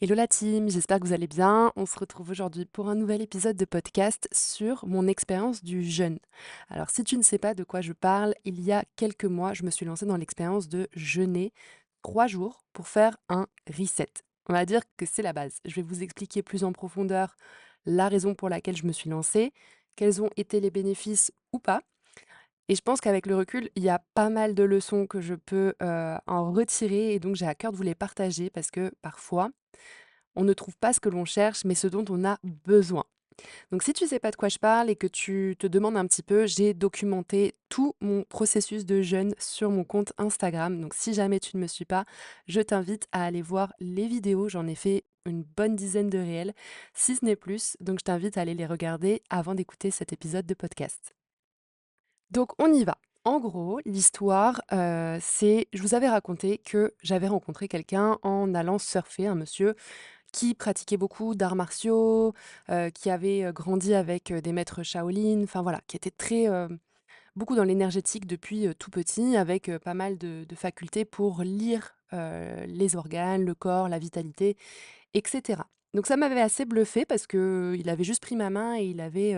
Hello la team, j'espère que vous allez bien. On se retrouve aujourd'hui pour un nouvel épisode de podcast sur mon expérience du jeûne. Alors si tu ne sais pas de quoi je parle, il y a quelques mois, je me suis lancée dans l'expérience de jeûner 3 jours pour faire un reset. On va dire que c'est la base. Je vais vous expliquer plus en profondeur la raison pour laquelle je me suis lancée, quels ont été les bénéfices ou pas. Et je pense qu'avec le recul, il y a pas mal de leçons que je peux en retirer et donc j'ai à cœur de vous les partager parce que parfois, on ne trouve pas ce que l'on cherche, mais ce dont on a besoin. Donc si tu sais pas de quoi je parle et que tu te demandes un petit peu, j'ai documenté tout mon processus de jeûne sur mon compte Instagram. Donc si jamais tu ne me suis pas, je t'invite à aller voir les vidéos. J'en ai fait une bonne dizaine de réels, si ce n'est plus. Donc je t'invite à aller les regarder avant d'écouter cet épisode de podcast. Donc on y va. En gros, l'histoire, c'est je vous avais raconté que j'avais rencontré quelqu'un en allant surfer, un monsieur qui pratiquait beaucoup d'arts martiaux, qui avait, grandi avec, des maîtres Shaolin, enfin voilà, qui était très, beaucoup dans l'énergétique depuis, tout petit avec, pas mal de facultés pour lire, les organes, le corps, la vitalité et cetera. Donc ça m'avait assez bluffé parce qu'il avait juste pris ma main et il avait,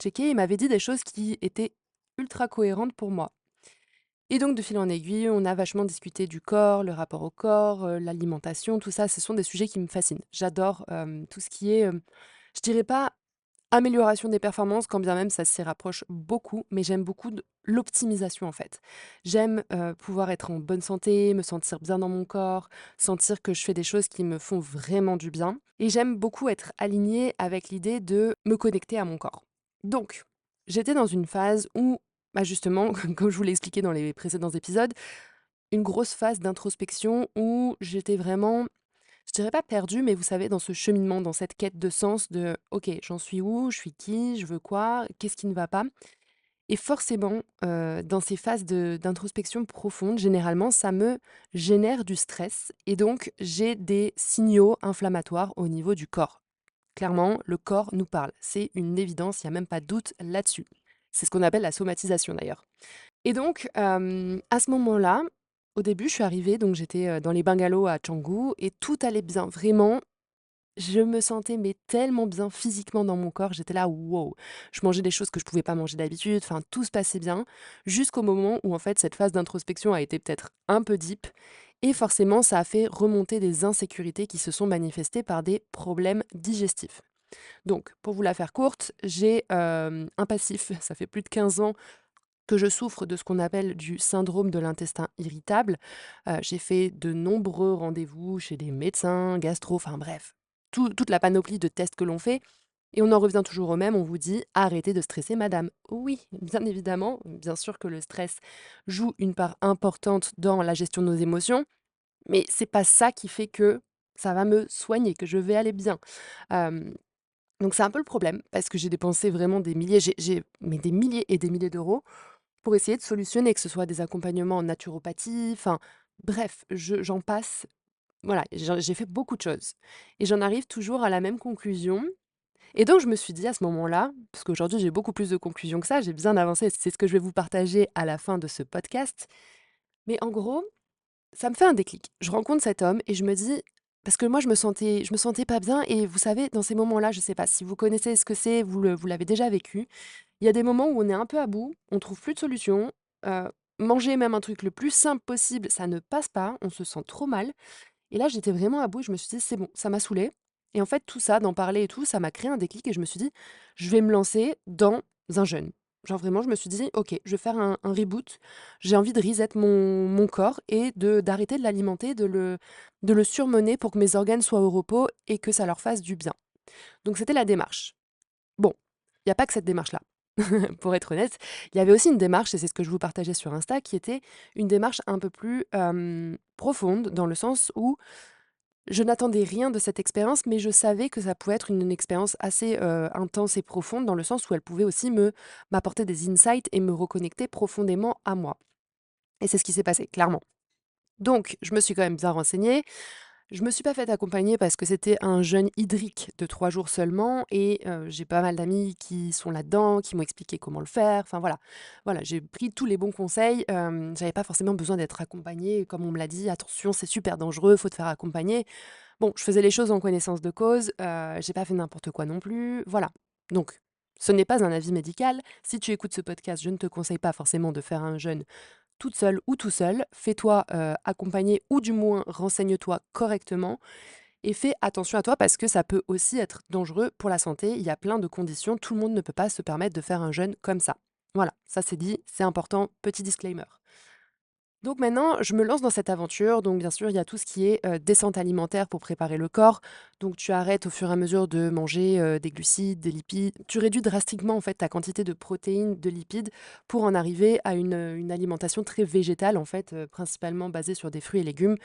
checké, il m'avait dit des choses qui étaient ultra cohérentes pour moi. Et donc de fil en aiguille, on a vachement discuté du corps, le rapport au corps, l'alimentation, tout ça, ce sont des sujets qui me fascinent. J'adore, tout ce qui est, je dirais pas amélioration des performances, quand bien même ça s'y rapproche beaucoup, mais j'aime beaucoup l'optimisation en fait. J'aime pouvoir être en bonne santé, me sentir bien dans mon corps, sentir que je fais des choses qui me font vraiment du bien. Et j'aime beaucoup être alignée avec l'idée de me connecter à mon corps. Donc, j'étais dans une phase où, bah justement, comme je vous l'ai expliqué dans les précédents épisodes, une grosse phase d'introspection où j'étais vraiment, je dirais pas perdue, mais vous savez, dans ce cheminement, dans cette quête de sens de OK, j'en suis où? Je suis qui? Je veux quoi? Qu'est-ce qui ne va pas? Et forcément, dans ces phases d'introspection profonde, généralement, ça me génère du stress et donc j'ai des signaux inflammatoires au niveau du corps. Clairement, le corps nous parle. C'est une évidence, il y a même pas de doute là-dessus. C'est ce qu'on appelle la somatisation d'ailleurs. Et donc, à ce moment-là, au début, je suis arrivée, donc j'étais, dans les bungalows à Canggu et tout allait bien. Vraiment, je me sentais mais tellement bien physiquement dans mon corps, j'étais là: «Wow!» Je mangeais des choses que je pouvais pas manger d'habitude, enfin tout se passait bien, jusqu'au moment où en fait cette phase d'introspection a été peut-être un peu deep et forcément ça a fait remonter des insécurités qui se sont manifestées par des problèmes digestifs. Donc pour vous la faire courte, j'ai, un passif, ça fait plus de 15 ans que je souffre de ce qu'on appelle du syndrome de l'intestin irritable. J'ai fait de nombreux rendez-vous chez des médecins, gastro, enfin bref, toute la panoplie de tests que l'on fait et on en revient toujours au même, on vous dit: «Arrêtez de stresser madame». Oui, bien évidemment, bien sûr que le stress joue une part importante dans la gestion de nos émotions, mais c'est pas ça qui fait que ça va me soigner, que je vais aller bien. Hem, donc c'est un peu le problème parce que j'ai dépensé vraiment des milliers, j'ai mais des milliers et des milliers d'euros pour essayer de solutionner, que ce soit des accompagnements en naturopathie, enfin bref, j'en passe. Voilà, j'ai fait beaucoup de choses et j'en arrive toujours à la même conclusion et donc je me suis dit à ce moment-là, parce qu'aujourd'hui j'ai beaucoup plus de conclusions que ça, j'ai bien avancé, c'est ce que je vais vous partager à la fin de ce podcast, mais en gros, ça me fait un déclic. Je rencontre cet homme et je me dis parce que moi je me sentais pas bien et vous savez, dans ces moments-là, je sais pas si vous connaissez ce que c'est, vous l'avez déjà vécu, il y a des moments où on est un peu à bout, on trouve plus de solution, manger même un truc le plus simple possible, ça ne passe pas, on se sent trop mal et là, j'étais vraiment à bout, je me suis dit: «C'est bon, ça m'a saoulée» et en fait, tout ça, d'en parler et tout, ça m'a créé un déclic et je me suis dit: «Je vais me lancer dans un jeûne». Genre vraiment, je me suis dit: «OK, je vais faire un reboot, j'ai envie de reset mon corps et d'arrêter de l'alimenter, de le surmener pour que mes organes soient au repos et que ça leur fasse du bien». Donc c'était la démarche. Bon, il y a pas que cette démarche-là. Pour être honnête, il y avait aussi une démarche, et c'est ce que je vous partageais sur Insta, qui était une démarche un peu plus, profonde, dans le sens où je n'attendais rien de cette expérience, mais je savais que ça pouvait être une expérience assez, intense et profonde, dans le sens où elle pouvait aussi m'apporter des insights et me reconnecter profondément à moi. Et c'est ce qui s'est passé, clairement. Donc je me suis quand même bien renseignée, Je me suis pas faite accompagner parce que c'était un jeûne hydrique de 3 jours seulement et j'ai pas mal d'amis qui sont là-dedans, qui m'ont expliqué comment le faire. Enfin voilà. Voilà, j'ai pris tous les bons conseils, j'avais pas forcément besoin d'être accompagnée comme on me l'a dit: «Attention, c'est super dangereux, faut te faire accompagner». Bon, je faisais les choses en connaissance de cause, j'ai pas fait n'importe quoi non plus, voilà. Donc ce n'est pas un avis médical. Si tu écoutes ce podcast, je ne te conseille pas forcément de faire un jeûne toute seule ou tout seul. Fais-toi, accompagner ou du moins renseigne-toi correctement et fais attention à toi parce que ça peut aussi être dangereux pour la santé. Il y a plein de conditions, tout le monde ne peut pas se permettre de faire un jeûne comme ça. Voilà, ça c'est dit, c'est important, petit disclaimer. Donc maintenant, je me lance dans cette aventure. Donc bien sûr, il y a tout ce qui est descente alimentaire pour préparer le corps. Donc tu arrêtes au fur et à mesure de manger des glucides, des lipides. Tu réduis drastiquement en fait ta quantité de protéines, de lipides pour en arriver à une alimentation très végétale en fait, principalement basée sur des fruits et légumes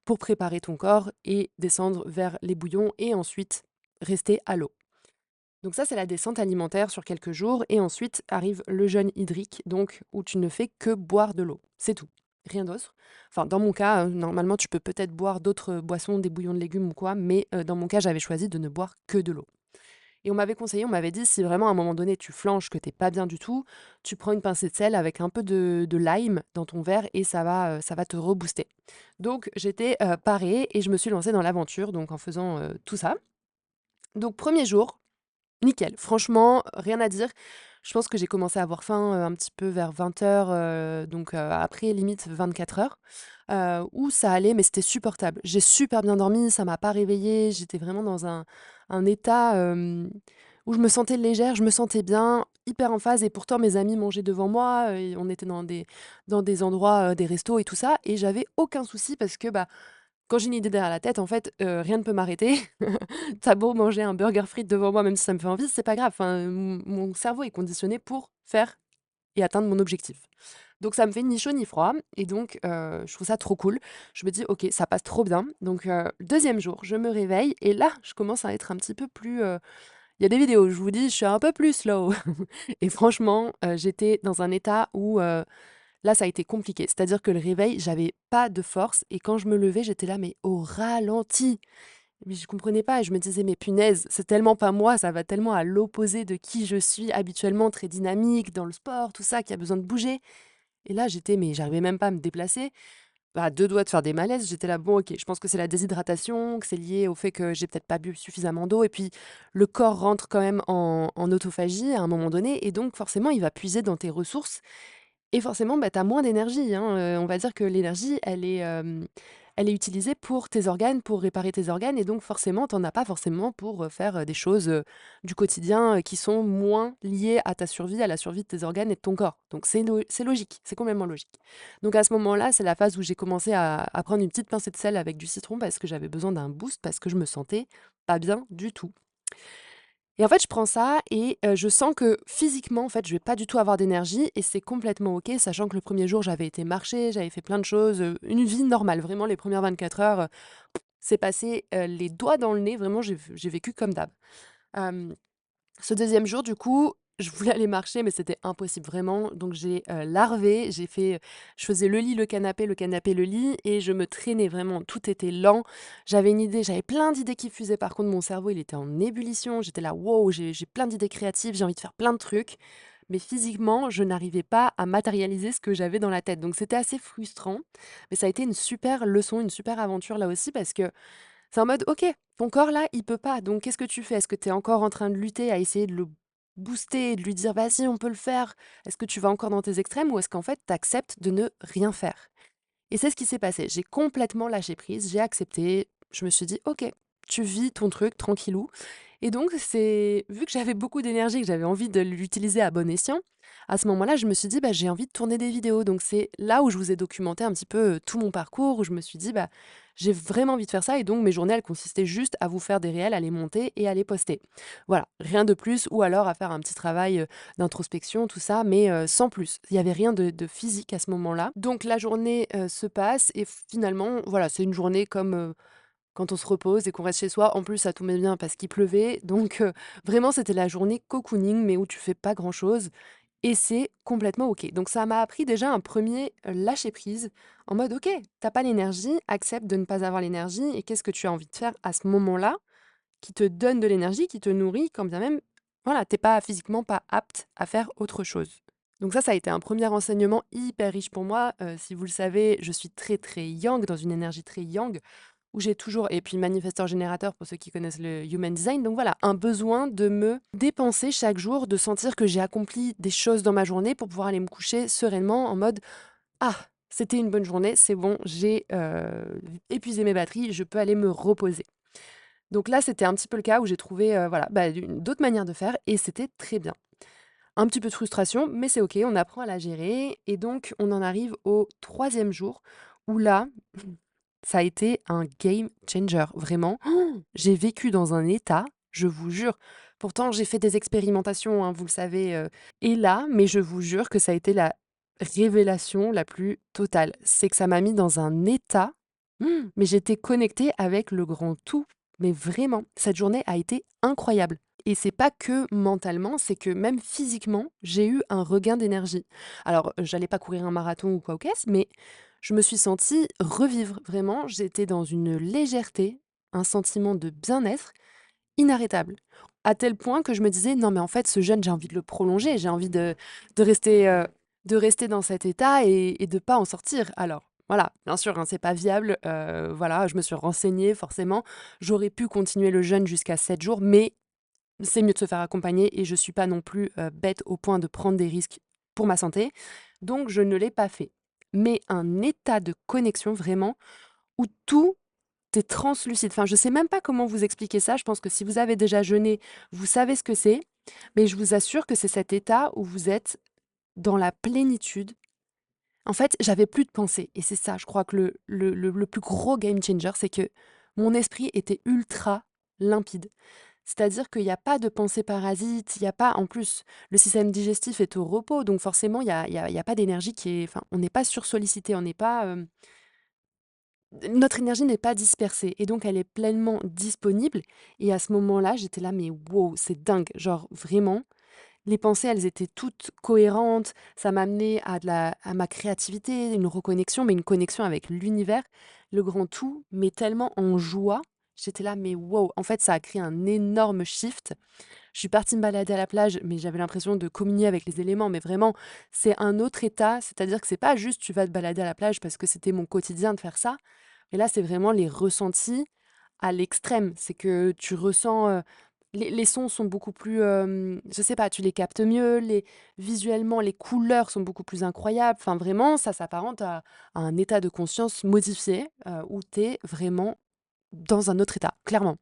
pour préparer ton corps et descendre vers les bouillons et ensuite rester à l'eau. Donc ça, c'est la descente alimentaire sur quelques jours et ensuite arrive le jeûne hydrique, donc où tu ne fais que boire de l'eau. C'est tout. Rien d'autre. Enfin, dans mon cas, normalement, tu peux peut-être boire d'autres boissons, des bouillons de légumes ou quoi, mais dans mon cas, j'avais choisi de ne boire que de l'eau. Et on m'avait conseillé, on m'avait dit, si vraiment à un moment donné tu flanches, que t'es pas bien du tout, tu prends une pincée de sel avec un peu de lime dans ton verre et ça va te rebooster. Donc j'étais parée et je me suis lancée dans l'aventure donc en faisant tout ça. Donc premier jour, nickel, franchement, rien à dire. Je pense que j'ai commencé à avoir faim, un petit peu vers 20:00, donc après limite 24 heures, où ça allait, mais c'était supportable. J'ai super bien dormi, ça m'a pas réveillée, j'étais vraiment dans un état, où je me sentais légère, je me sentais bien, hyper en phase et pourtant mes amis mangeaient devant moi, et on était dans des endroits, des restos et tout ça et j'avais aucun souci parce que, bah, quand j'ai une idée derrière la tête, en fait, rien ne peut m'arrêter. Tu beau manger un burger frites devant moi, même si ça me fait envie, c'est pas grave. Enfin, mon cerveau est conditionné pour faire et atteindre mon objectif. Donc ça me fait ni chaud ni froid et donc je trouve ça trop cool. Je me dis: «OK, ça passe trop bien». Donc 2e jour, je me réveille et là, je commence à être un petit peu plus, il y a des vidéos, je vous dis, je suis un peu plus slow et franchement, j'étais dans un état où, là, ça a été compliqué. C'est-à-dire que le réveil, j'avais pas de force et quand je me levais, j'étais là, mais au ralenti. Mais je comprenais pas et je me disais: «Mais punaise, c'est tellement pas moi, ça va tellement à l'opposé de qui je suis habituellement, très dynamique, dans le sport, tout ça, qui a besoin de bouger». Et là, mais j'arrivais même pas à me déplacer. Bah, à 2 doigts de faire des malaises. J'étais là: «Bon, OK, je pense que c'est la déshydratation, que c'est lié au fait que j'ai peut-être pas bu suffisamment d'eau» et puis le corps rentre quand même en autophagie à un moment donné et donc forcément, il va puiser dans tes ressources et forcément, bah, tu as moins d'énergie, hein, on va dire que l'énergie, elle est utilisée pour tes organes, pour réparer tes organes et donc forcément, tu en as pas forcément pour, faire, des choses, du quotidien, qui sont moins liées à ta survie, à la survie de tes organes et de ton corps. Donc c'est logique, c'est complètement logique. Donc à ce moment-là, c'est la phase où j'ai commencé à prendre une petite pincée de sel avec du citron parce que j'avais besoin d'un boost, parce que je me sentais pas bien du tout. Et en fait, je prends ça et je sens que physiquement, en fait, je vais pas du tout avoir d'énergie et c'est complètement OK, sachant que le premier jour, j'avais été marcher, j'avais fait plein de choses, une vie normale. Vraiment les premières 24 heures, c'est passé, les doigts dans le nez, vraiment j'ai vécu comme d'hab. Hem Ce 2e jour, du coup, je voulais aller marcher, mais c'était impossible vraiment. Donc j'ai, larvé, je faisais le canapé, le lit et je me traînais vraiment. Tout était lent. J'avais une idée, j'avais plein d'idées qui fusaient. Par contre, mon cerveau, il était en ébullition. J'étais là: «Wow, j'ai plein d'idées créatives, j'ai envie de faire plein de trucs». Mais physiquement, je n'arrivais pas à matérialiser ce que j'avais dans la tête. Donc c'était assez frustrant, mais ça a été une super leçon, une super aventure là aussi parce que c'est en mode: «OK, ton corps là, il peut pas, donc qu'est-ce que tu fais? Est-ce que tu es encore en train de lutter, à essayer de le booster, de lui dire: "Vas-y, on peut le faire"? Est-ce que tu vas encore dans tes extrêmes ou est-ce qu'en fait, tu acceptes de ne rien faire?» Et c'est ce qui s'est passé. J'ai complètement lâché prise, j'ai accepté. Je me suis dit: «OK, tu vis ton truc tranquillou». Et donc c'est vu que j'avais beaucoup d'énergie, que j'avais envie de l'utiliser à bon escient, à ce moment-là, je me suis dit: «Bah, j'ai envie de tourner des vidéos». Donc c'est là où je vous ai documenté un petit peu, tout mon parcours, où je me suis dit: «Bah, j'ai vraiment envie de faire ça» et donc mes journées, elles consistaient juste à vous faire des réels, à les monter et à les poster. Voilà, rien de plus ou alors à faire un petit travail, d'introspection, tout ça, mais sans plus. Il y avait rien de physique à ce moment-là. Donc la journée, se passe et finalement, voilà, c'est une journée comme, quand on se repose et qu'on reste chez soi. En plus, ça tombait bien parce qu'il pleuvait, donc vraiment, c'était la journée cocooning, mais où tu fais pas grand-chose et c'est complètement OK. Donc ça m'a appris déjà un premier lâcher prise en mode: «OK, t'as pas l'énergie, accepte de ne pas avoir l'énergie et qu'est-ce que tu as envie de faire à ce moment-là qui te donne de l'énergie, qui te nourrit quand bien même, voilà, t'es pas physiquement pas apte à faire autre chose». Donc ça a été un premier enseignement hyper riche pour moi. Si vous le savez, je suis très, très yang, dans une énergie très yang, où j'ai toujours et puis manifesteur générateur pour ceux qui connaissent le human design, donc voilà, un besoin de me dépenser chaque jour, de sentir que j'ai accompli des choses dans ma journée pour pouvoir aller me coucher sereinement en mode: «Ah, c'était une bonne journée, c'est bon, j'ai, épuisé mes batteries, je peux aller me reposer». Donc là, c'était un petit peu le cas où j'ai trouvé, voilà, bah, d'autres manières de faire et c'était très bien. Un petit peu de frustration, mais c'est OK, on apprend à la gérer et donc on en arrive au troisième jour où là, ça a été un game changer, vraiment. J'ai vécu dans un état, je vous jure. Pourtant, j'ai fait des expérimentations, hein, vous le savez, et là, mais je vous jure que ça a été la révélation la plus totale. C'est que ça m'a mis dans un état, mais j'étais connectée avec le grand tout. Mais vraiment, cette journée a été incroyable. Et c'est pas que mentalement, c'est que même physiquement, j'ai eu un regain d'énergie. Alors, j'allais pas courir un marathon ou quoi au caisse, mais je me suis sentie revivre. Vraiment, j'étais dans une légèreté, un sentiment de bien-être inarrêtable. À tel point que je me disais: «Non mais en fait ce jeûne, j'ai envie de le prolonger, j'ai envie de rester, dans cet état et de pas en sortir». Alors voilà, bien sûr, hein, c'est pas viable, voilà, je me suis renseignée forcément. J'aurais pu continuer le jeûne jusqu'à 7 jours, mais c'est mieux de se faire accompagner et je suis pas non plus, bête au point de prendre des risques pour ma santé, donc je ne l'ai pas fait. Mais un état de connexion vraiment où tout est translucide. Enfin, je sais même pas comment vous expliquer ça. Je pense que si vous avez déjà jeûné, vous savez ce que c'est, mais je vous assure que c'est cet état où vous êtes dans la plénitude. En fait, j'avais plus de pensée et c'est ça, je crois que le plus gros game changer, c'est que mon esprit était ultra limpide. C'est-à-dire qu'il y a pas de pensée parasite, il y a pas en plus, le système digestif est au repos, donc forcément, il y a pas d'énergie qui est enfin, on n'est pas sursollicité, on n'est pas, notre énergie n'est pas dispersée et donc elle est pleinement disponible et à ce moment-là, j'étais là: «Mais wow, c'est dingue!» genre vraiment, les pensées, elles étaient toutes cohérentes, ça m'amenait à ma créativité, une reconnexion, mais une connexion avec l'univers, le grand tout, mais tellement en joie. J'étais là: «Mais wow!» en fait, ça a créé un énorme shift. Je suis partie me balader à la plage, mais j'avais l'impression de communier avec les éléments, mais vraiment, c'est un autre état. C'est-à-dire que c'est pas juste tu vas te balader à la plage parce que c'était mon quotidien de faire ça. Mais là, c'est vraiment les ressentis à l'extrême. C'est que tu ressens, les sons sont beaucoup plus, je sais pas, tu les captes mieux, visuellement, les couleurs sont beaucoup plus incroyables. Enfin, vraiment, ça s'apparente à un état de conscience modifié, où tu es vraiment dans un autre état, clairement.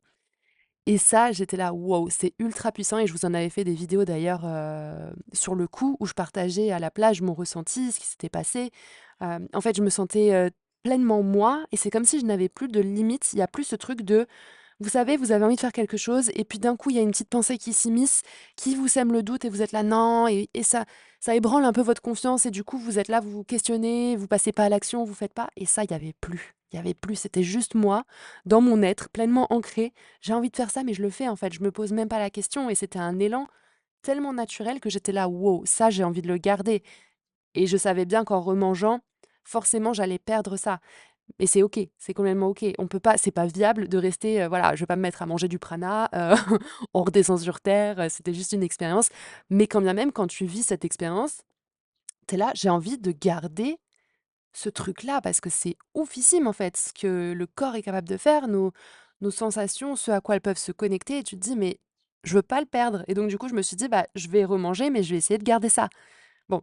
Et ça, j'étais là: «Wow, c'est ultra puissant» et je vous en avais fait des vidéos d'ailleurs, sur le coup où je partageais à la plage mon ressenti, ce qui s'était passé. En fait, je me sentais, pleinement moi et c'est comme si je n'avais plus de limites. Il y a plus ce truc de vous savez, vous avez envie de faire quelque chose et puis d'un coup, il y a une petite pensée qui s'immisce, qui vous sème le doute et vous êtes là: «Non» et ça ébranle un peu votre confiance et du coup, vous êtes là, vous vous questionnez, vous passez pas à l'action, vous faites pas et ça, il y avait plus. Il y avait plus, c'était juste moi, dans mon être, pleinement ancré. J'ai envie de faire ça, mais je le fais en fait, je me pose même pas la question et c'était un élan tellement naturel que j'étais là: «Wow, ça, j'ai envie de le garder» et je savais bien qu'en remangeant, forcément, j'allais perdre ça. Mais c'est OK, c'est complètement OK. On peut pas c'est pas viable de rester, voilà, je vais pas me mettre à manger du prana, on redescend sur terre, c'était juste une expérience. Mais quand bien même, quand tu vis cette expérience, tu es là: «J'ai envie de garder ce truc-là» parce que c'est oufissime, en fait, ce que le corps est capable de faire, nos sensations, ce à quoi elles peuvent se connecter et tu te dis: «Mais je veux pas le perdre» et donc du coup, je me suis dit: «Bah, je vais remanger, mais je vais essayer de garder ça». Bon,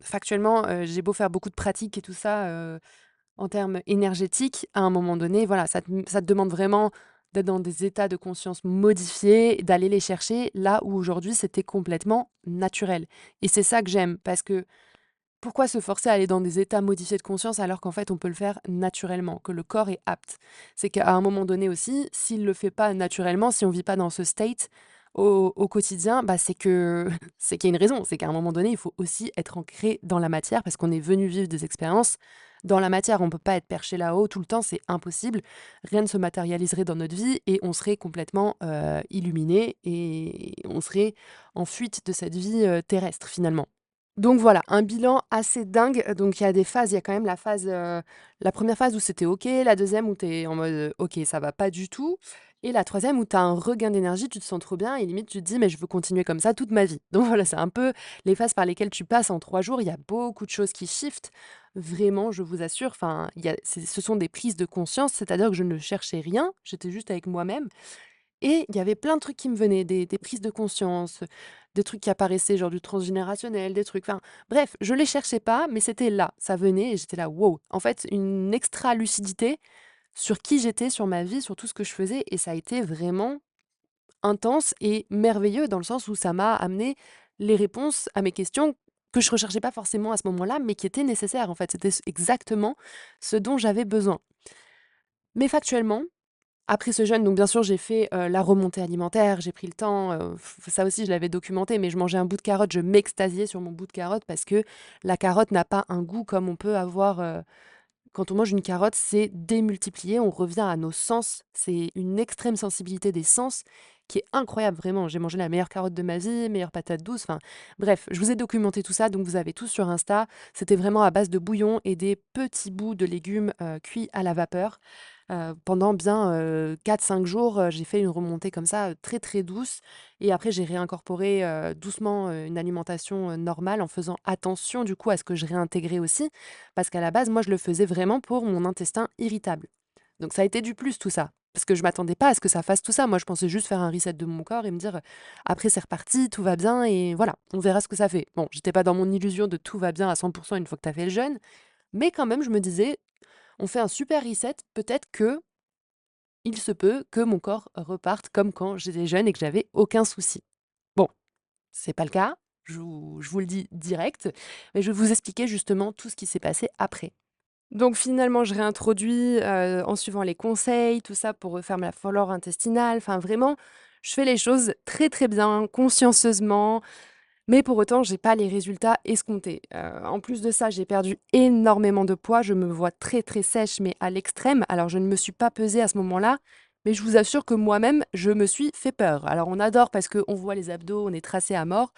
factuellement, j'ai beau faire beaucoup de pratiques et tout ça, en termes énergétiques, à un moment donné, voilà, ça te demande vraiment d'être dans des états de conscience modifiés, d'aller les chercher là où aujourd'hui c'était complètement naturel. Et c'est ça que j'aime, parce que pourquoi se forcer à aller dans des états modifiés de conscience alors qu'en fait on peut le faire naturellement, que le corps est apte. C'est qu'à un moment donné aussi, s'il ne le fait pas naturellement, si on vit pas dans ce state au quotidien, bah c'est que c'est qu'il y a une raison, c'est qu'à un moment donné, il faut aussi être ancré dans la matière parce qu'on est venu vivre des expériences dans la matière. On peut pas être perché là-haut tout le temps, c'est impossible. Rien ne se matérialiserait dans notre vie et on serait complètement illuminé et on serait en fuite de cette vie terrestre finalement. Donc voilà, un bilan assez dingue. Donc il y a des phases, il y a quand même la phase, la première phase où c'était OK, la deuxième où tu es en mode, OK, ça va pas du tout et la troisième où tu as un regain d'énergie, tu te sens trop bien et limite tu te dis: «Mais je veux continuer comme ça toute ma vie». Donc voilà, c'est un peu les phases par lesquelles tu passes en 3 jours. Il y a beaucoup de choses qui shiftent, vraiment, je vous assure. Enfin, il y a ce sont des prises de conscience, c'est-à-dire que je ne cherchais rien, j'étais juste avec moi-même et il y avait plein de trucs qui me venaient, des prises de conscience, des trucs qui apparaissaient, genre du transgénérationnel, des trucs, enfin bref, je les cherchais pas, mais c'était là, ça venait et j'étais là: «Wow!» En fait, une extra lucidité sur qui j'étais, sur ma vie, sur tout ce que je faisais et ça a été vraiment intense et merveilleux dans le sens où ça m'a amené les réponses à mes questions que je recherchais pas forcément à ce moment-là, mais qui étaient nécessaires en fait. C'était exactement ce dont j'avais besoin. Mais factuellement, après ce jeûne, donc bien sûr, j'ai fait, la remontée alimentaire, j'ai pris le temps, ça aussi je l'avais documenté, mais je mangeais un bout de carotte, je m'extasiais sur mon bout de carotte parce que la carotte n'a pas un goût comme on peut avoir, quand on mange une carotte, c'est démultiplié, on revient à nos sens, c'est une extrême sensibilité des sens qui est incroyable vraiment. J'ai mangé la meilleure carotte de ma vie, meilleure patate douce, enfin bref, je vous ai documenté tout ça, donc vous avez tout sur Insta. C'était vraiment à base de bouillon et des petits bouts de légumes, cuits à la vapeur. Pendant bien, 4-5 jours, j'ai fait une remontée comme ça, très, très douce et après j'ai réincorporé, doucement, une alimentation, normale en faisant attention du coup à ce que je réintégrais aussi. Parce qu'à la base, moi je le faisais vraiment pour mon intestin irritable. Donc ça a été du plus tout ça, parce que je m'attendais pas à ce que ça fasse tout ça. Moi je pensais juste faire un reset de mon corps et me dire: «Après c'est reparti, tout va bien et voilà, on verra ce que ça fait». Bon, j'étais pas dans mon illusion de tout va bien à 100 une fois que tu as fait le jeûne, mais quand même je me disais: «On fait un super reset, peut-être que il se peut que mon corps reparte comme quand j'étais jeune et que j'avais aucun souci. Bon, c'est pas le cas, je vous le dis direct, mais je vais vous expliquer justement tout ce qui s'est passé après. Donc finalement, je réintroduis, en suivant les conseils, tout ça pour refaire ma flore intestinale. Enfin vraiment, je fais les choses très, très bien, consciencieusement, mais pour autant, j'ai pas les résultats escomptés. En plus de ça, j'ai perdu énormément de poids. Je me vois très, très sèche, mais à l'extrême. Alors je ne me suis pas pesée à ce moment-là, mais je vous assure que moi-même, je me suis fait peur. Alors on adore parce qu'on voit les abdos, on est tracé à mort.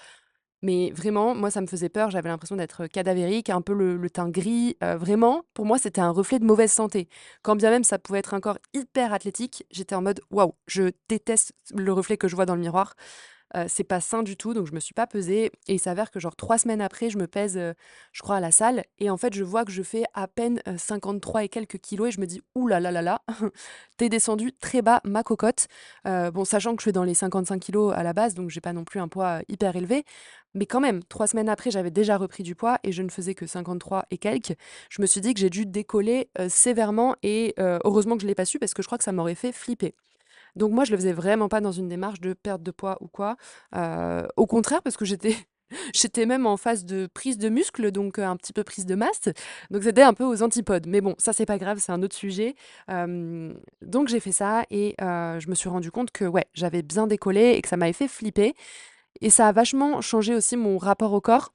Mais vraiment, moi, ça me faisait peur. J'avais l'impression d'être cadavérique, un peu le teint gris. Vraiment, pour moi, c'était un reflet de mauvaise santé. Quand bien même ça pouvait être un corps hyper athlétique, j'étais en mode waouh, je déteste le reflet que je vois dans le miroir. C'est pas sain du tout, donc je me suis pas pesée et il s'avère que genre 3 semaines après, je me pèse, je crois à la salle et en fait, je vois que je fais à peine, 53 et quelques kilos et je me dis: «Ouh là là là là, tu descendue très bas, ma cocotte». Bon, sachant que je suis dans les 55 kilos à la base, donc j'ai pas non plus un poids, hyper élevé, mais quand même, 3 semaines après, j'avais déjà repris du poids et je ne faisais que 53 et quelques. Je me suis dit que j'ai dû décoller, sévèrement et heureusement que je l'ai pas su parce que je crois que ça m'aurait fait flipper. Donc moi, je le faisais vraiment pas dans une démarche de perte de poids ou quoi. Au contraire, parce que j'étais j'étais même en phase de prise de muscle, donc un petit peu prise de masse. Donc c'était un peu aux antipodes. Mais bon, ça, c'est pas grave, c'est un autre sujet. Donc j'ai fait ça et je me suis rendu compte que, ouais, j'avais bien décollé et que ça m'avait fait flipper et ça a vachement changé aussi mon rapport au corps.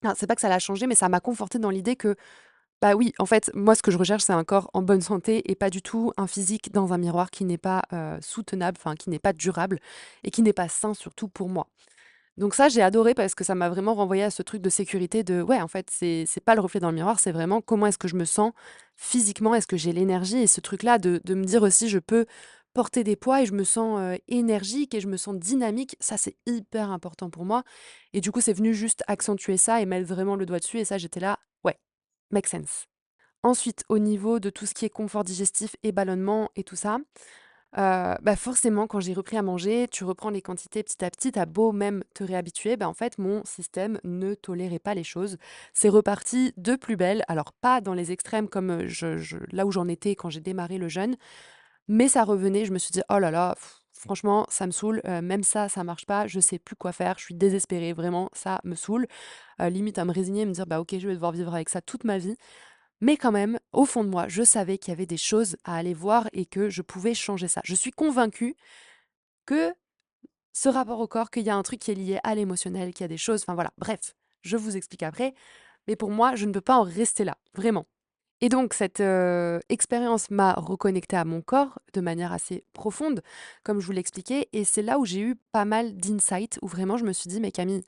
Enfin, c'est pas que ça l'a changé, mais ça m'a confortée dans l'idée que bah oui, en fait, moi, ce que je recherche, c'est un corps en bonne santé et pas du tout un physique dans un miroir qui n'est pas, soutenable, enfin, qui n'est pas durable et qui n'est pas sain, surtout pour moi. Donc ça, j'ai adoré parce que ça m'a vraiment renvoyé à ce truc de sécurité de: «Ouais, en fait, c'est pas le reflet dans le miroir, c'est vraiment comment est-ce que je me sens physiquement? Est-ce que j'ai l'énergie?» et ce truc-là de me dire aussi: «Je peux porter des poids et je me sens, énergique et je me sens dynamique», ça, c'est hyper important pour moi et du coup, c'est venu juste accentuer ça et mettre vraiment le doigt dessus et ça, j'étais là: «Ouais, make sense». Ensuite, au niveau de tout ce qui est confort digestif et ballonnement et tout ça, bah, forcément quand j'ai repris à manger, tu reprends les quantités petit à petit, tu beau même te réhabituer, bah, en fait mon système ne tolérait pas les choses. C'est reparti de plus belle, alors pas dans les extrêmes comme, je là où j'en étais quand j'ai démarré le jeûne, mais ça revenait, je me suis dit: «Oh là là, franchement ça me saoule, même ça marche pas, je sais plus quoi faire, je suis désespérée, vraiment ça me saoule». Limite à me résigner, me dire: «Bah OK, je vais devoir vivre avec ça toute ma vie». Mais quand même, au fond de moi, je savais qu'il y avait des choses à aller voir et que je pouvais changer ça. Je suis convaincue que ce rapport au corps, qu'il y a un truc qui est lié à l'émotionnel, qu'il y a des choses, enfin voilà, bref, je vous explique après. Mais pour moi, je ne peux pas en rester là, vraiment. Et donc, cette expérience m'a reconnectée à mon corps de manière assez profonde, comme je vous l'expliquais. Et c'est là où j'ai eu pas mal d'insights, où vraiment je me suis dit, mais Camille,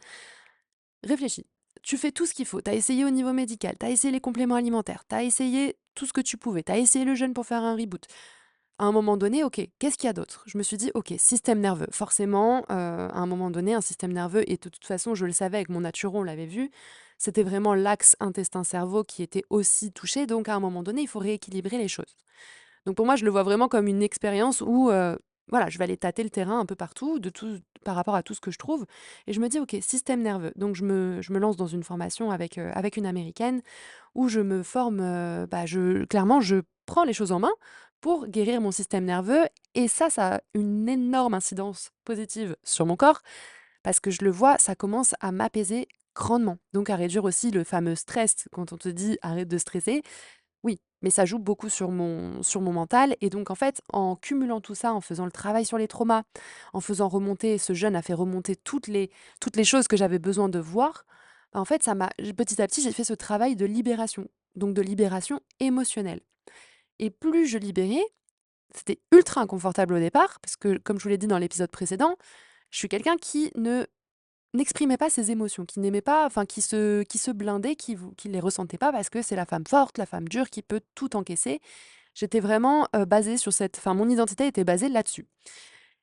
réfléchis. tu fais tout ce qu'il faut. Tu as essayé au niveau médical, tu as essayé les compléments alimentaires, tu as essayé tout ce que tu pouvais, tu as essayé le jeûne pour faire un reboot. À un moment donné, OK, qu'est-ce qu'il y a d'autre? Je me suis dit: «OK, système nerveux». Forcément, à un moment donné, un système nerveux et de toute façon, je le savais avec mon naturo, on l'avait vu, c'était vraiment l'axe intestin-cerveau qui était aussi touché, donc à un moment donné, il faut rééquilibrer les choses. Donc pour moi, je le vois vraiment comme une expérience où, voilà, je vais aller tâter le terrain un peu partout, de tout par rapport à tout ce que je trouve et je me dis: «OK, système nerveux». Donc je me lance dans une formation avec une américaine où je me forme, clairement, je prends les choses en main pour guérir mon système nerveux et ça a une énorme incidence positive sur mon corps parce que je le vois, ça commence à m'apaiser grandement. Donc à réduire aussi le fameux stress quand on te dit: «Arrête de stresser». Oui, mais ça joue beaucoup sur mon mental et donc en fait, en cumulant tout ça, en faisant le travail sur les traumas, en faisant remonter ce jeûne a fait remonter toutes les choses que j'avais besoin de voir, en fait, ça m'a petit à petit, j'ai fait ce travail de libération, donc de libération émotionnelle et plus je libérais, c'était ultra inconfortable au départ parce que comme je vous l'ai dit dans l'épisode précédent, je suis quelqu'un qui ne n'exprimait pas ses émotions, qui n'aimait pas, enfin qui se blindait, qui les ressentait pas parce que c'est la femme forte, la femme dure qui peut tout encaisser. J'étais vraiment, basée sur mon identité était basée là-dessus.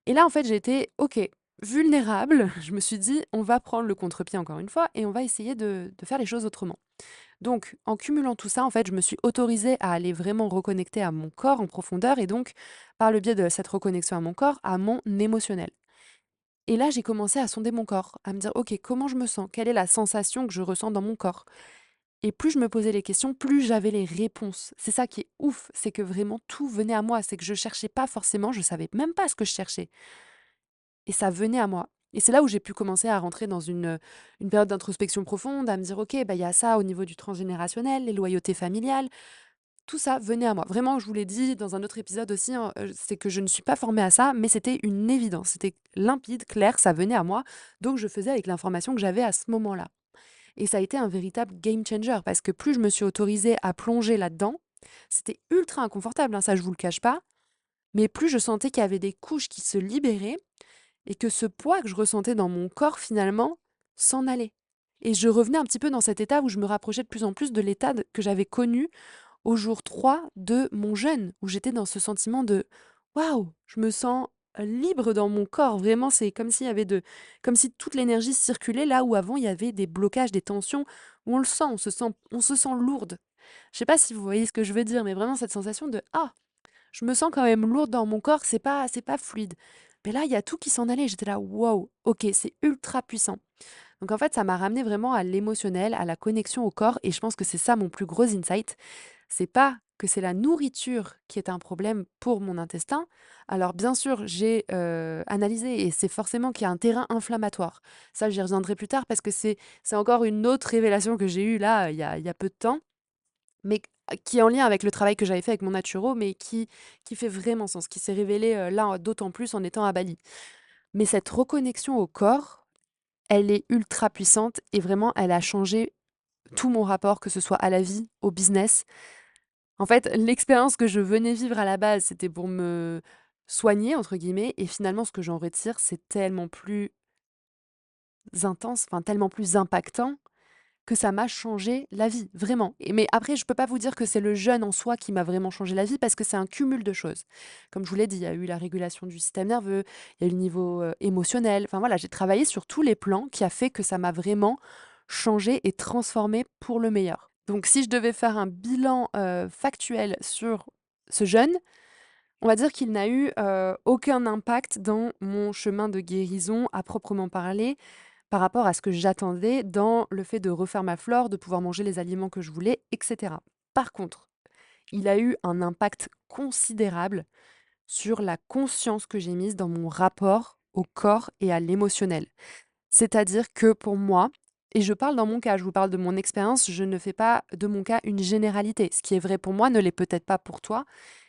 Et là, en fait, j'ai été, OK, vulnérable. Je me suis dit: «On va prendre le contre-pied encore une fois et on va essayer de faire les choses autrement». Donc en cumulant tout ça, en fait, je me suis autorisée à aller vraiment reconnecter à mon corps en profondeur et donc, par le biais de cette reconnexion à mon corps, à mon émotionnel. Et là, j'ai commencé à sonder mon corps, à me dire: «OK, comment je me sens? Quelle est la sensation que je ressens dans mon corps?» Et plus je me posais les questions, plus j'avais les réponses. C'est ça qui est ouf, c'est que vraiment tout venait à moi. C'est que je cherchais pas forcément, je savais même pas ce que je cherchais. Et ça venait à moi. Et c'est là où j'ai pu commencer à rentrer dans une période d'introspection profonde, à me dire: «OK, bah, il y a ça au niveau du transgénérationnel, les loyautés familiales». Tout ça venait à moi. Vraiment, je vous l'ai dit dans un autre épisode aussi, hein, c'est que je ne suis pas formée à ça, mais c'était une évidence. C'était limpide, clair, ça venait à moi. Donc je faisais avec l'information que j'avais à ce moment-là. Et ça a été un véritable game changer parce que plus je me suis autorisée à plonger là-dedans, c'était ultra inconfortable, hein, ça je vous le cache pas, mais plus je sentais qu'il y avait des couches qui se libéraient et que ce poids que je ressentais dans mon corps finalement s'en allait. Et je revenais un petit peu dans cet état où je me rapprochais de plus en plus de l'état que j'avais connu au jour 3 de mon jeûne, où j'étais dans ce sentiment de waouh, je me sens libre dans mon corps. Vraiment, c'est comme s'il y avait comme si toute l'énergie circulait là où avant il y avait des blocages, des tensions, où on se sent lourde. Je sais pas si vous voyez ce que je veux dire, mais vraiment cette sensation de ah, je me sens quand même lourde dans mon corps, c'est pas fluide. Mais là, il y a tout qui s'en allait. J'étais là, waouh, ok, c'est ultra puissant. Donc en fait, ça m'a ramené vraiment à l'émotionnel, à la connexion au corps, et je pense que c'est ça mon plus gros insight. C'est pas que c'est la nourriture qui est un problème pour mon intestin. Alors bien sûr, j'ai analysé et c'est forcément qu'il y a un terrain inflammatoire. Ça, j'y reviendrai plus tard parce que c'est encore une autre révélation que j'ai eue là, il y a peu de temps, mais qui est en lien avec le travail que j'avais fait avec mon naturo, mais qui fait vraiment sens, qui s'est révélé là d'autant plus en étant à Bali. Mais cette reconnexion au corps, elle est ultra puissante et vraiment, elle a changé tout mon rapport, que ce soit à la vie, au business. En fait, l'expérience que je venais vivre à la base, c'était pour me «soigner» entre guillemets et finalement ce que j'en retire, c'est tellement plus intense, enfin tellement plus impactant que ça m'a changé la vie, vraiment. Mais après, je peux pas vous dire que c'est le jeûne en soi qui m'a vraiment changé la vie parce que c'est un cumul de choses. Comme je vous l'ai dit, il y a eu la régulation du système nerveux, il y a eu le niveau, émotionnel. Enfin voilà, j'ai travaillé sur tous les plans qui a fait que ça m'a vraiment changé et transformé pour le meilleur. Donc si je devais faire un bilan, factuel sur ce jeûne, on va dire qu'il n'a eu, aucun impact dans mon chemin de guérison à proprement parler, par rapport à ce que j'attendais dans le fait de refaire ma flore, de pouvoir manger les aliments que je voulais, et cetera. Par contre, il a eu un impact considérable sur la conscience que j'ai mise dans mon rapport au corps et à l'émotionnel. C'est-à-dire que pour moi, et je parle dans mon cas, je vous parle de mon expérience, je ne fais pas de mon cas une généralité. Ce qui est vrai pour moi ne l'est peut-être pas pour toi.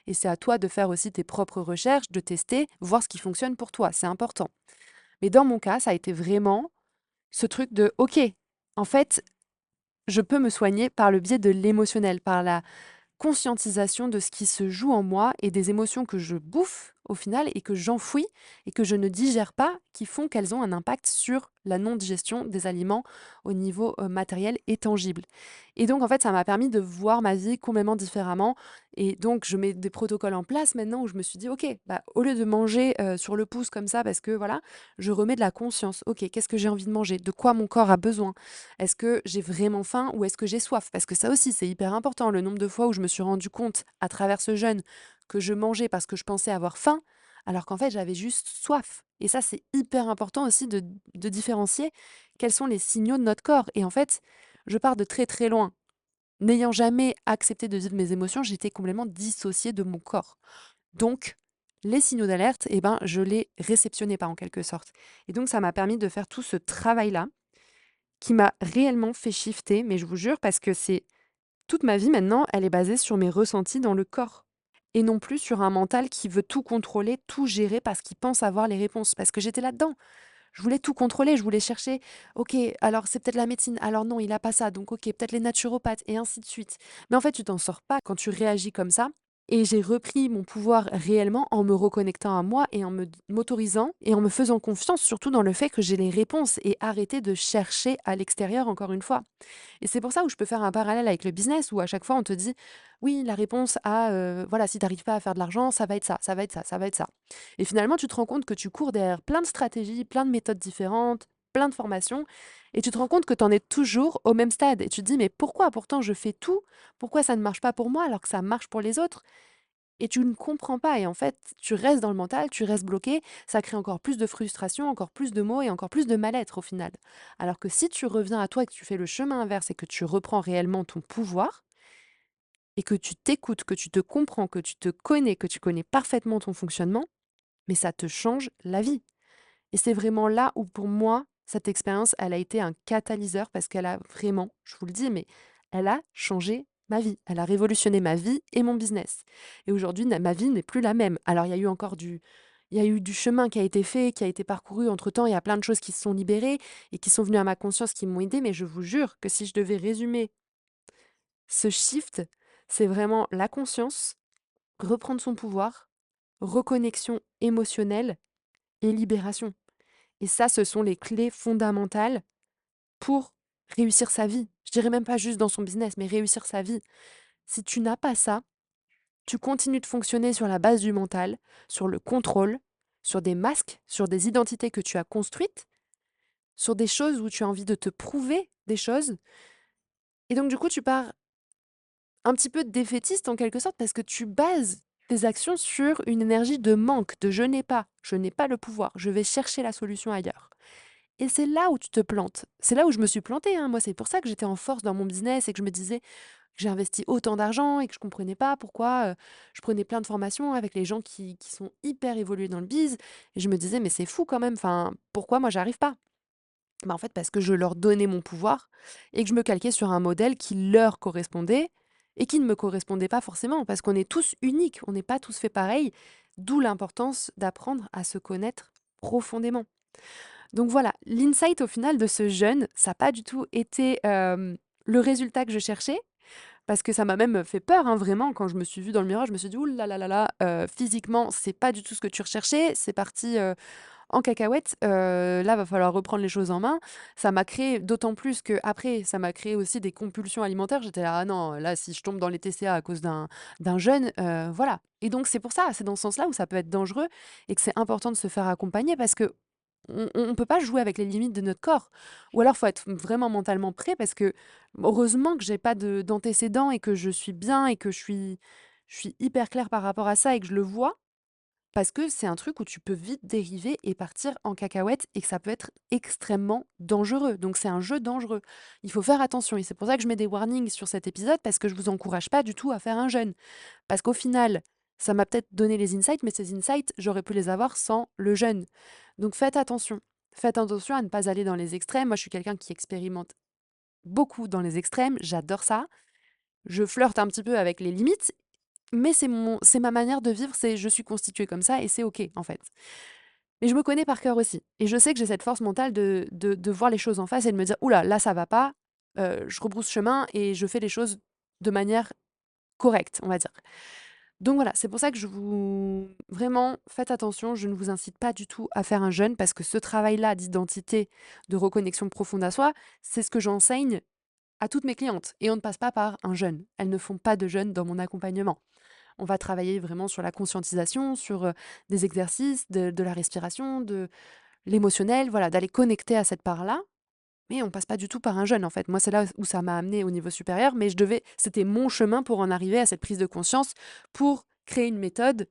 Et c'est à toi de faire aussi tes propres recherches, de tester, voir ce qui fonctionne pour toi. C'est important. Mais dans mon cas, ça a été vraiment ce truc de OK, en fait, je peux me soigner par le biais de l'émotionnel, par la conscientisation de ce qui se joue en moi et des émotions que je bouffe au final et que j'enfouis et que je ne digère pas, qui font qu'elles ont un impact sur la non-digestion des aliments au niveau matériel et tangible. Et donc, en fait, ça m'a permis de voir ma vie complètement différemment. Et donc, je mets des protocoles en place maintenant où je me suis dit, OK, bah, au lieu de manger sur le pouce comme ça, parce que voilà, je remets de la conscience. OK, qu'est-ce que j'ai envie de manger? De quoi mon corps a besoin? Est-ce que j'ai vraiment faim ou est-ce que j'ai soif? Parce que ça aussi, c'est hyper important. Le nombre de fois où je me suis rendu compte à travers ce jeûne que je mangeais parce que je pensais avoir faim, alors qu'en fait, j'avais juste soif. Et ça, c'est hyper important aussi de différencier quels sont les signaux de notre corps. Et en fait, je pars de très très loin. N'ayant jamais accepté de vivre mes émotions, j'étais complètement dissociée de mon corps. Donc, les signaux d'alerte, eh ben, je les réceptionnais pas en quelque sorte. Et donc, ça m'a permis de faire tout ce travail-là qui m'a réellement fait shifter, mais je vous jure, parce que c'est toute ma vie maintenant, elle est basée sur mes ressentis dans le corps. Et non plus sur un mental qui veut tout contrôler, tout gérer parce qu'il pense avoir les réponses. Parce que j'étais là-dedans. Je voulais tout contrôler, je voulais chercher, OK, alors c'est peut-être la médecine, alors non, il a pas ça, donc OK, peut-être les naturopathes et ainsi de suite. Mais en fait, tu t'en sors pas quand tu réagis comme ça. Et j'ai repris mon pouvoir réellement en me reconnectant à moi et en m'autorisant et en me faisant confiance surtout dans le fait que j'ai les réponses et arrêter de chercher à l'extérieur encore une fois. Et c'est pour ça où je peux faire un parallèle avec le business où à chaque fois on te dit oui, la réponse à voilà, si tu n'arrives pas à faire de l'argent, ça va être ça, ça va être ça, ça va être ça. Et finalement, tu te rends compte que tu cours derrière plein de stratégies, plein de méthodes différentes, plein de formations, et tu te rends compte que tu en es toujours au même stade. Et tu te dis, mais pourquoi pourtant je fais tout? Pourquoi ça ne marche pas pour moi alors que ça marche pour les autres? Et tu ne comprends pas. Et en fait, tu restes dans le mental, tu restes bloqué. Ça crée encore plus de frustration, encore plus de mots et encore plus de mal-être au final. Alors que si tu reviens à toi et que tu fais le chemin inverse et que tu reprends réellement ton pouvoir et que tu t'écoutes, que tu te comprends, que tu te connais, que tu connais parfaitement ton fonctionnement, mais ça te change la vie. Et c'est vraiment là où pour moi, cette expérience, elle a été un catalyseur parce qu'elle a vraiment, je vous le dis, mais elle a changé ma vie. Elle a révolutionné ma vie et mon business. Et aujourd'hui, ma vie n'est plus la même. Alors, il y a eu du chemin qui a été fait, qui a été parcouru entre-temps. Il y a plein de choses qui se sont libérées et qui sont venues à ma conscience, qui m'ont aidée. Mais je vous jure que si je devais résumer ce shift, c'est vraiment la conscience, reprendre son pouvoir, reconnexion émotionnelle et libération. Et ça, ce sont les clés fondamentales pour réussir sa vie. Je dirais même pas juste dans son business, mais réussir sa vie. Si tu n'as pas ça, tu continues de fonctionner sur la base du mental, sur le contrôle, sur des masques, sur des identités que tu as construites, sur des choses où tu as envie de te prouver des choses. Et donc, du coup, tu pars un petit peu défaitiste en quelque sorte parce que tu bases tes actions sur une énergie de manque, de je n'ai pas le pouvoir, je vais chercher la solution ailleurs. Et c'est là où tu te plantes. C'est là où je me suis plantée, hein. Moi, c'est pour ça que j'étais en force dans mon business et que je me disais que j'ai investi autant d'argent et que je comprenais pas pourquoi je prenais plein de formations avec les gens qui sont hyper évolués dans le biz. Et je me disais, mais c'est fou quand même. Enfin, pourquoi moi, j'arrive pas? Bah, en fait, parce que je leur donnais mon pouvoir et que je me calquais sur un modèle qui leur correspondait et qui ne me correspondait pas forcément. Parce qu'on est tous uniques, on n'est pas tous faits pareil. D'où l'importance d'apprendre à se connaître profondément. Donc voilà, l'insight au final de ce jeûne, ça n'a pas du tout été le résultat que je cherchais, parce que ça m'a même fait peur, hein, vraiment. Quand je me suis vue dans le miroir, je me suis dit, ouh là là là là, physiquement, c'est pas du tout ce que tu recherchais, c'est parti en cacahuète. Là, va falloir reprendre les choses en main. Ça m'a créé, d'autant plus que après, ça m'a créé aussi des compulsions alimentaires. J'étais là, ah non, là, si je tombe dans les TCA à cause d'un jeûne, voilà. Et donc, c'est pour ça, c'est dans ce sens-là où ça peut être dangereux et que c'est important de se faire accompagner parce que on peut pas jouer avec les limites de notre corps. Ou alors, faut être vraiment mentalement prêt parce que heureusement que j'ai pas d'antécédents et que je suis bien et que je suis hyper claire par rapport à ça et que je le vois. Parce que c'est un truc où tu peux vite dériver et partir en cacahuète et que ça peut être extrêmement dangereux. Donc c'est un jeu dangereux. Il faut faire attention et c'est pour ça que je mets des warnings sur cet épisode parce que je vous encourage pas du tout à faire un jeûne. Parce qu'au final, ça m'a peut-être donné les insights, mais ces insights, j'aurais pu les avoir sans le jeûne. Donc faites attention. Faites attention à ne pas aller dans les extrêmes. Moi, je suis quelqu'un qui expérimente beaucoup dans les extrêmes. J'adore ça. Je flirte un petit peu avec les limites, mais c'est ma manière de vivre. C'est je suis constituée comme ça et c'est ok en fait. Mais je me connais par cœur aussi, et je sais que j'ai cette force mentale de voir les choses en face et de me dire oula, là ça va pas. Je rebrousse chemin et je fais les choses de manière correcte, on va dire. Donc voilà, c'est pour ça que je vous vraiment, faites attention, je ne vous incite pas du tout à faire un jeûne parce que ce travail-là d'identité, de reconnexion profonde à soi, c'est ce que j'enseigne à toutes mes clientes et on ne passe pas par un jeûne. Elles ne font pas de jeûne dans mon accompagnement. On va travailler vraiment sur la conscientisation, sur, des exercices, de la respiration, de l'émotionnel, voilà, d'aller connecter à cette part-là, mais on passe pas du tout par un jeûne, en fait. Moi, c'est là où ça m'a amené au niveau supérieur, mais c'était mon chemin pour en arriver à cette prise de conscience, pour créer une méthode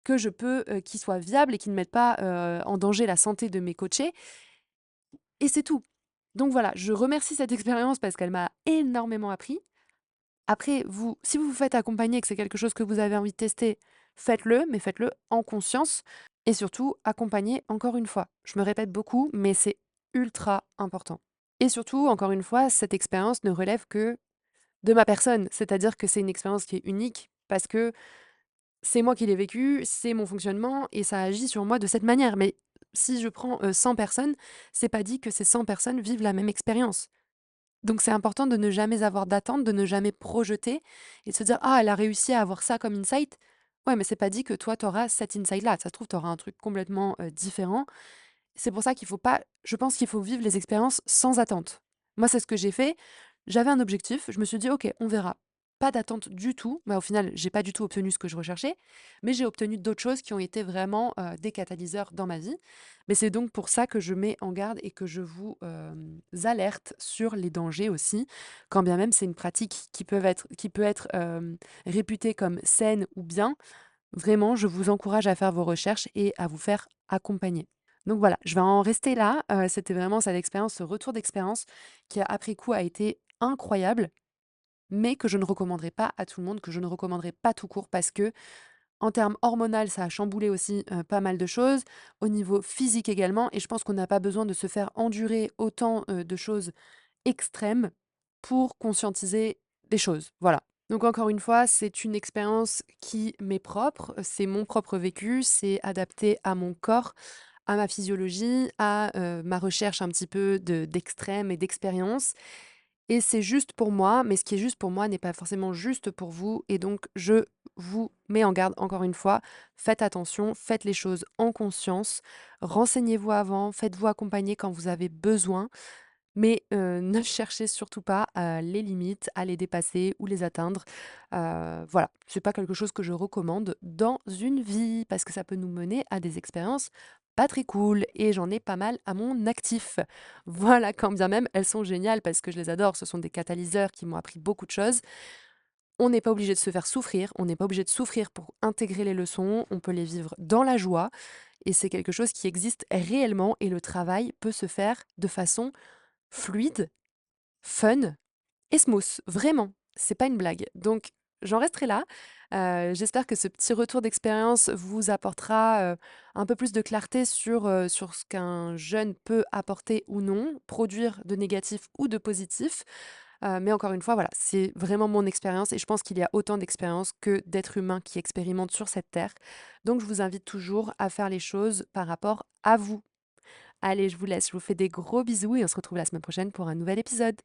qui soit viable et qui ne mette pas, en danger la santé de mes coachés et c'est tout. Donc voilà, je remercie cette expérience parce qu'elle m'a énormément appris. Après, si vous vous faites accompagner et que c'est quelque chose que vous avez envie de tester, faites-le, mais faites-le en conscience et surtout accompagnez encore une fois. Je me répète beaucoup, mais c'est ultra important. Et surtout, encore une fois, cette expérience ne relève que de ma personne, c'est-à-dire que c'est une expérience qui est unique parce que c'est moi qui l'ai vécue, c'est mon fonctionnement et ça agit sur moi de cette manière. Mais si je prends 100 personnes, c'est pas dit que ces 100 personnes vivent la même expérience. Donc c'est important de ne jamais avoir d'attente, de ne jamais projeter et de se dire: «Ah, elle a réussi à avoir ça comme insight». Ouais, mais c'est pas dit que toi, tu auras cet insight-là. Ça se trouve, tu auras un truc complètement, différent. C'est pour ça qu'il faut pas je pense qu'il faut vivre les expériences sans attente. Moi, c'est ce que j'ai fait. J'avais un objectif, je me suis dit: «OK, on verra». Pas d'attente du tout. Bah, au final, j'ai pas du tout obtenu ce que je recherchais, mais j'ai obtenu d'autres choses qui ont été vraiment, des catalyseurs dans ma vie. Mais c'est donc pour ça que je mets en garde et que je vous, alerte sur les dangers aussi, quand bien même c'est une pratique qui peut être, réputée comme saine ou bien. Vraiment, je vous encourage à faire vos recherches et à vous faire accompagner. Donc voilà, je vais en rester là. C'était vraiment cette expérience, ce retour d'expérience qui, après coup, a été incroyable, mais que je ne recommanderais pas à tout le monde, que je ne recommanderais pas tout court parce que, en termes hormonal, ça a chamboulé aussi pas mal de choses, au niveau physique également, et je pense qu'on n'a pas besoin de se faire endurer autant de choses extrêmes pour conscientiser des choses. Voilà. Donc encore une fois, c'est une expérience qui m'est propre, c'est mon propre vécu, c'est adapté à mon corps, à ma physiologie, à ma recherche un petit peu d'extrême et d'expérience. Et c'est juste pour moi, mais ce qui est juste pour moi n'est pas forcément juste pour vous. Et donc, je vous mets en garde encore une fois, faites attention, faites les choses en conscience, renseignez-vous avant, faites-vous accompagner quand vous avez besoin. Mais ne cherchez surtout pas, les limites, à les dépasser ou les atteindre. Voilà, c'est pas quelque chose que je recommande dans une vie, parce que ça peut nous mener à des expériences pas très cool et j'en ai pas mal à mon actif. Voilà, quand bien même elles sont géniales parce que je les adore, ce sont des catalyseurs qui m'ont appris beaucoup de choses. On n'est pas obligé de se faire souffrir, on n'est pas obligé de souffrir pour intégrer les leçons, on peut les vivre dans la joie et c'est quelque chose qui existe réellement et le travail peut se faire de façon fluide, fun et smooth, vraiment, c'est pas une blague. Donc j'en resterai là. J'espère que ce petit retour d'expérience vous apportera, un peu plus de clarté sur ce qu'un jeune peut apporter ou non, produire de négatif ou de positif. Mais encore une fois, voilà, c'est vraiment mon expérience et je pense qu'il y a autant d'expériences que d'êtres humains qui expérimentent sur cette terre. Donc je vous invite toujours à faire les choses par rapport à vous. Allez, je vous laisse, je vous fais des gros bisous et on se retrouve la semaine prochaine pour un nouvel épisode.